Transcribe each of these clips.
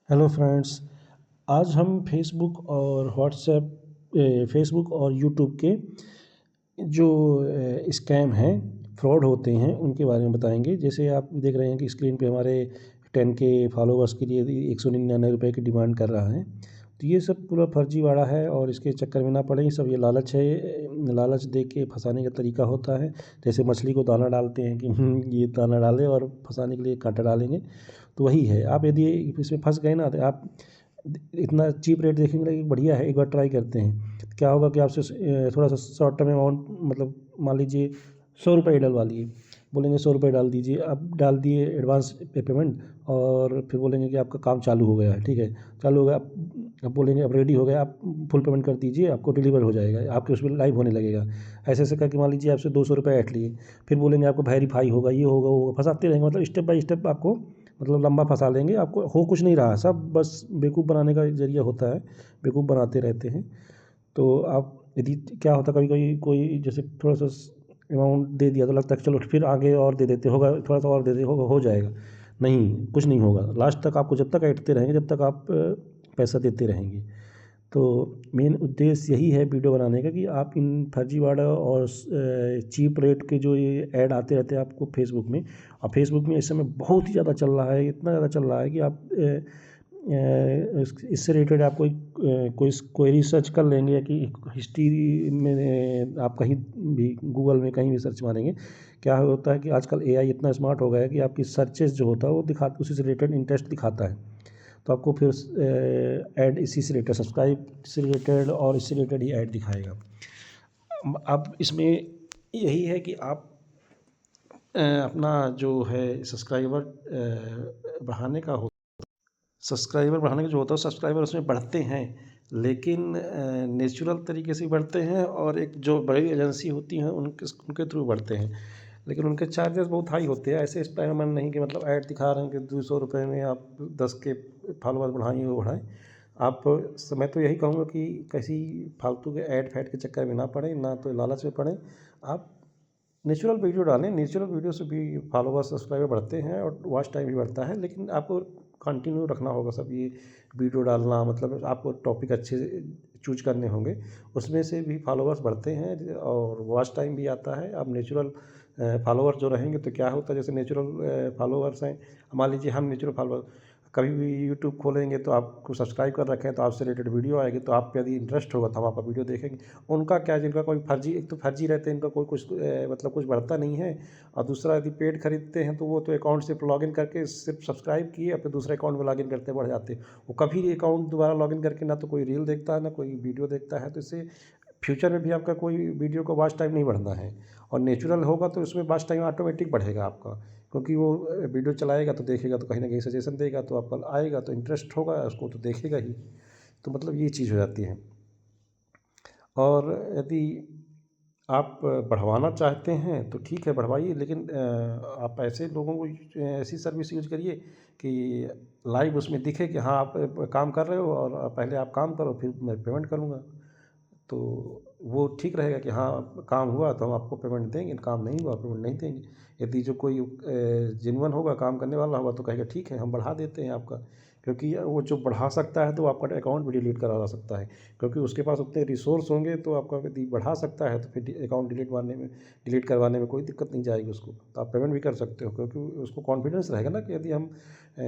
Hello friends. आज हम Facebook और फेसबुक और यूट्यूब के जो स्कैम हैं, फ्रॉड होते हैं, उनके बारे में बताएंगे। जैसे आप देख रहे हैं कि स्क्रीन पे हमारे 10K फॉलोवर्स के लिए 199 रुपये की डिमांड कर रहा है। तो ये सब पूरा फर्जीवाड़ा है और इसके चक्कर में ना पड़े। ये सब ये लालच है, लालच दे के फंसाने का तरीका होता है। जैसे मछली को दाना डालते हैं कि ये दाना डालें और फंसाने के लिए कांटा डालेंगे, तो वही है। आप यदि इसमें फंस गए ना, तो आप इतना चीप रेट देखेंगे कि बढ़िया है, एक बार ट्राई करते हैं। तो क्या होगा कि आपसे थोड़ा सा शॉर्ट टर्म अमाउंट, मतलब मान लीजिए 100 रुपये डलवा लिए, बोलेंगे 100 रुपये डाल दीजिए। अब डाल दिए एडवांस पेमेंट, और फिर बोलेंगे कि आपका काम चालू हो गया है, ठीक है, चालू हो गया। अब बोलेंगे अब रेडी हो गया, आप फुल पेमेंट कर दीजिए, आपको डिलीवर हो जाएगा, आपके उसमें लाइव होने लगेगा। ऐसे ऐसे करके मान लीजिए आपसे 200 रुपये ऐंठ लिए, फिर बोलेंगे आपको वेरीफाई होगा, ये होगा वो होगा, फंसाते रहेंगे। मतलब स्टेप बाय स्टेप आपको, मतलब लंबा फंसा लेंगे। आपको हो कुछ नहीं रहा, सब बस बेवकूफ़ बनाने का जरिया होता है, बेवकूफ़ बनाते रहते हैं। तो आप यदि क्या होता है, कभी कभी कोई जैसे थोड़ा सा अमाउंट दे दिया तो लगता है कि चलो फिर आगे और दे देते, होगा थोड़ा सा और दे दे, होगा हो जाएगा। नहीं, कुछ नहीं होगा। लास्ट तक आपको जब तक ऐंठते रहेंगे, जब तक आप पैसा देते रहेंगे। तो मेन उद्देश्य यही है वीडियो बनाने का, कि आप इन फर्जीवाड़ा और चीप रेट के जो ये ऐड आते रहते हैं आपको फेसबुक में। और फेसबुक में इस समय बहुत ही ज़्यादा चल रहा है, इतना ज़्यादा चल रहा है कि आप इससे रिलेटेड आप कोई रिसर्च कर लेंगे, कि हिस्ट्री में आप कहीं भी गूगल में कहीं भी सर्च मारेंगे, क्या होता है कि आजकल एआई इतना स्मार्ट हो गया है कि आपकी सर्चेस जो होता है वो उसी से रिलेटेड इंटरेस्ट दिखाता है। तो आपको फिर ऐड इसी से रिलेटेड, सब्सक्राइब से रिलेटेड और इससे रिलेटेड ही ऐड दिखाएगा। अब इसमें यही है कि आप अपना जो है बढ़ाने का हो सब्सक्राइबर बढ़ाने का जो होता है, सब्सक्राइबर उसमें बढ़ते हैं, लेकिन नेचुरल तरीके से बढ़ते हैं, और एक जो बड़ी एजेंसी होती हैं उनके थ्रू बढ़ते हैं। लेकिन उनके चार्जेस बहुत हाई होते हैं। ऐसे स्पैमर नहीं कि मतलब ऐड दिखा रहे हैं कि 200 रुपये में आप 10 के फॉलोअर बढ़ाएँ, वो बढ़ाएँ। आप मैं तो यही कहूँगा कि किसी फालतू के ऐड फैड के चक्कर में ना पड़ें, ना तो लालच में पड़ें। आप नेचुरल वीडियो डालें, नेचुरल वीडियो से भी फॉलोवर सब्सक्राइबर बढ़ते हैं और वॉच टाइम भी बढ़ता है। लेकिन आपको कंटिन्यू रखना होगा सब ये वीडियो डालना, मतलब आपको टॉपिक अच्छे चूज करने होंगे, उसमें से भी फॉलोवर्स बढ़ते हैं और वॉच टाइम भी आता है। अब नेचुरल फॉलोवर जो रहेंगे तो क्या होता है, जैसे नेचुरल फॉलोवर्स हैं, मान लीजिए हम नेचुरल फॉलोवर कभी भी यूट्यूब खोलेंगे तो आपको सब्सक्राइब कर रखें, तो आपसे रिलेटेड वीडियो आएगी, तो आप पे यदि इंटरेस्ट होगा तो हम आपका वीडियो देखेंगे। उनका क्या, जिनका कोई फर्जी, एक तो फर्जी रहते हैं, इनका कोई कुछ मतलब कुछ बढ़ता नहीं है। और दूसरा, यदि पेड खरीदते हैं तो वो तो अकाउंट से लॉगिन करके सिर्फ सब्सक्राइब किए, अपने दूसरे अकाउंट में लॉगिन करते बढ़ जाते हैं। वो कभी अकाउंट दोबारा लॉगिन करके ना तो कोई रील देखता है, ना कोई वीडियो देखता है। तो इससे फ्यूचर में भी आपका कोई वीडियो का वॉच टाइम नहीं बढ़ना है। और नेचुरल होगा तो उसमें वॉच टाइम ऑटोमेटिक बढ़ेगा आपका, क्योंकि वो वीडियो चलाएगा तो देखेगा, तो कहीं ना कहीं सजेशन देगा, तो आपका आएगा, तो इंटरेस्ट होगा उसको, तो देखेगा ही। तो मतलब ये चीज़ हो जाती है। और यदि आप बढ़वाना चाहते हैं तो ठीक है, बढ़वाइए, लेकिन आप ऐसे लोगों को ऐसी सर्विस यूज करिए कि लाइव उसमें दिखे कि हाँ आप काम कर रहे हो, और पहले आप काम करो फिर मैं पेमेंट करूँगा। तो वो ठीक रहेगा कि हाँ काम हुआ तो हम आपको पेमेंट देंगे, काम नहीं हुआ पेमेंट नहीं देंगे। यदि जो कोई जेन्युइन होगा, काम करने वाला होगा, तो कहेगा ठीक है हम बढ़ा देते हैं आपका। क्योंकि वो जो बढ़ा सकता है तो वो आपका अकाउंट भी डिलीट करा सकता है, क्योंकि उसके पास उतने रिसोर्स होंगे। तो आपका यदि बढ़ा सकता है तो फिर अकाउंट डिलीट करवाने में कोई दिक्कत नहीं जाएगी उसको, तो आप पेमेंट भी कर सकते हो, क्योंकि उसको कॉन्फिडेंस रहेगा ना कि यदि हम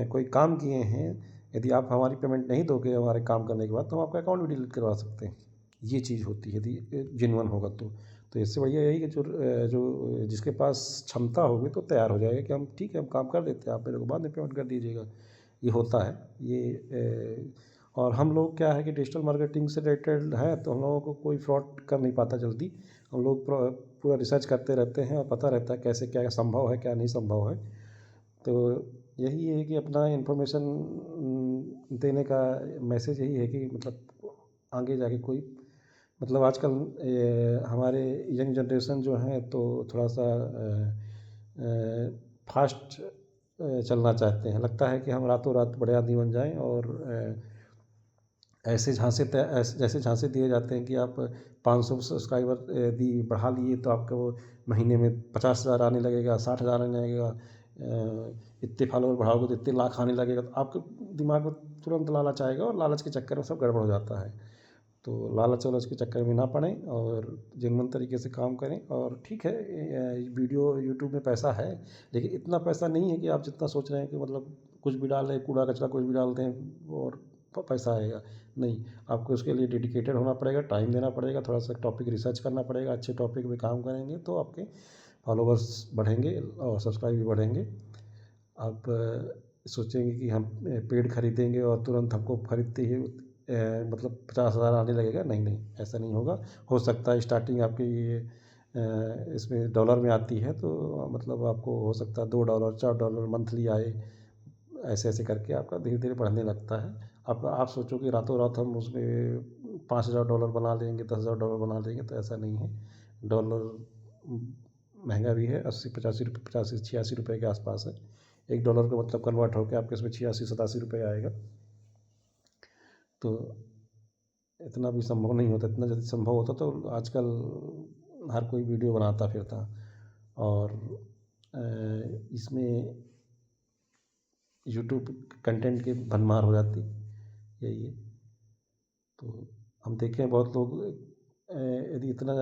कोई काम किए हैं, यदि आप हमारी पेमेंट नहीं दोगे हमारे काम करने के बाद, तो हम आपका अकाउंट भी डिलीट करवा सकते हैं। ये चीज़ होती है यदि जेन्युइन होगा तो इससे बढ़िया यही कि जो जिसके पास क्षमता होगी तो तैयार हो जाएगा कि हम ठीक है हम काम कर देते हैं, आप मेरे को बाद में पेमेंट कर दीजिएगा। ये होता है ये। और हम लोग क्या है कि डिजिटल मार्केटिंग से रिलेटेड है, तो हम लोगों को कोई फ्रॉड कर नहीं पाता जल्दी। हम लोग पूरा रिसर्च करते रहते हैं और पता रहता है कैसे क्या संभव है क्या नहीं संभव है। तो यही है कि अपना इन्फॉर्मेशन देने का मैसेज यही है कि मतलब आगे जाके कोई, मतलब आजकल हमारे यंग जनरेशन जो है तो थोड़ा सा फास्ट चलना चाहते हैं। लगता है कि हम रातों रात बड़े आदमी बन जाएं, और जैसे झांसे दिए जाते हैं कि आप 500 सब्सक्राइबर यदि बढ़ा लिए तो आपको वो महीने में 50,000 आने लगेगा, 60,000 आने लगेगा, इतने फॉलोवर बढ़ाओगे तो इतने लाख आने लगेगा, तो आपके दिमाग में तुरंत लालच आएगा और लालच के चक्कर में सब गड़बड़ हो जाता है। तो लालच वालच के चक्कर में ना पड़ें और जेन्युइन तरीके से काम करें। और ठीक है, वीडियो यूट्यूब में पैसा है, लेकिन इतना पैसा नहीं है कि आप जितना सोच रहे हैं कि मतलब कुछ भी डाल दें, कूड़ा कचरा कुछ भी डाल दें और पैसा आएगा। नहीं, आपको उसके लिए डेडिकेटेड होना पड़ेगा, टाइम देना पड़ेगा, थोड़ा सा टॉपिक रिसर्च करना पड़ेगा, अच्छे टॉपिक पे काम करेंगे तो आपके फॉलोवर्स बढ़ेंगे और सब्सक्राइब भी बढ़ेंगे। आप सोचेंगे कि हम पेड़ खरीदेंगे और तुरंत हमको खरीदते ही मतलब 50,000 आने लगेगा, नहीं नहीं, ऐसा नहीं होगा। हो सकता है स्टार्टिंग आपकी इसमें डॉलर में आती है, तो मतलब आपको हो सकता है $2 $4 मंथली आए, ऐसे ऐसे करके आपका धीरे धीरे बढ़ने लगता है। आप सोचो कि रातों रात हम उसमें $5,000 बना लेंगे, $10,000 बना लेंगे, तो ऐसा नहीं है। डॉलर महंगा भी है, 80 85 रुपये, 85 86 रुपये के आसपास है। $1 का मतलब कन्वर्ट होकर आपके इसमें 86 87 रुपये आएगा। तो इतना भी संभव नहीं होता, इतना यदि संभव होता तो आजकल हर कोई वीडियो बनाता फिरता। और इसमें यूट्यूब कंटेंट की भरमार हो जाती, यही है। तो हम देखें बहुत लोग यदि इतना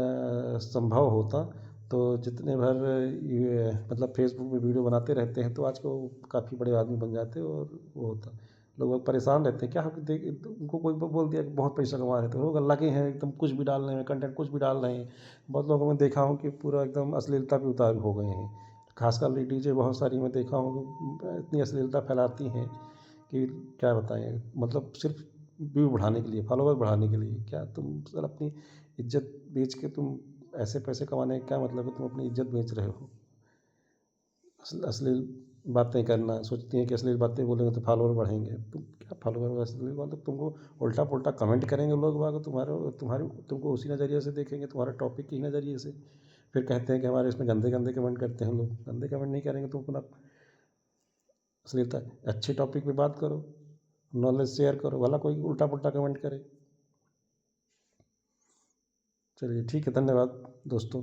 संभव होता तो जितने भर ये मतलब फेसबुक में वीडियो बनाते रहते हैं तो आज को काफ़ी बड़े आदमी बन जाते और वो होता। लोग परेशान रहते हैं, क्या हम देख उनको कोई बोल दिया कि बहुत पैसा कमा रहे हैं तो लोग लगे हैं एकदम कुछ भी डाल रहे हैं, कंटेंट कुछ भी डाल रहे हैं। बहुत लोगों में देखा हूँ कि पूरा एकदम अश्लीलता पे उतारू हो गए हैं। खासकर लेडीज़ें बहुत सारी मैं देखा हूँ कि इतनी अश्लीलता फैलाती हैं कि क्या बताएं। मतलब सिर्फ व्यू बढ़ाने के लिए, फॉलोवर बढ़ाने के लिए, क्या तुम सर अपनी इज्जत बेच के तुम ऐसे पैसे कमाने का क्या मतलब है? तुम अपनी इज्जत बेच रहे हो। अश्लील बातें करना, सोचती हैं कि अश्लील बातें बोलेंगे तो फॉलोवर बढ़ेंगे। तुम क्या फॉलोवर, अश्लील मतलब तुमको उल्टा पुल्टा कमेंट करेंगे लोग बाग, तुम्हारे तुमको उसी नज़रिए से देखेंगे, तुम्हारे टॉपिक के नज़रिए से। फिर कहते हैं कि हमारे इसमें गंदे गंदे कमेंट करते हैं लोग। गंदे कमेंट नहीं करेंगे तो अपना अश्लीलता, अच्छे टॉपिक पे बात करो, नॉलेज शेयर करो, भला कोई उल्टा पुल्टा कमेंट करे। चलिए ठीक है, धन्यवाद दोस्तों।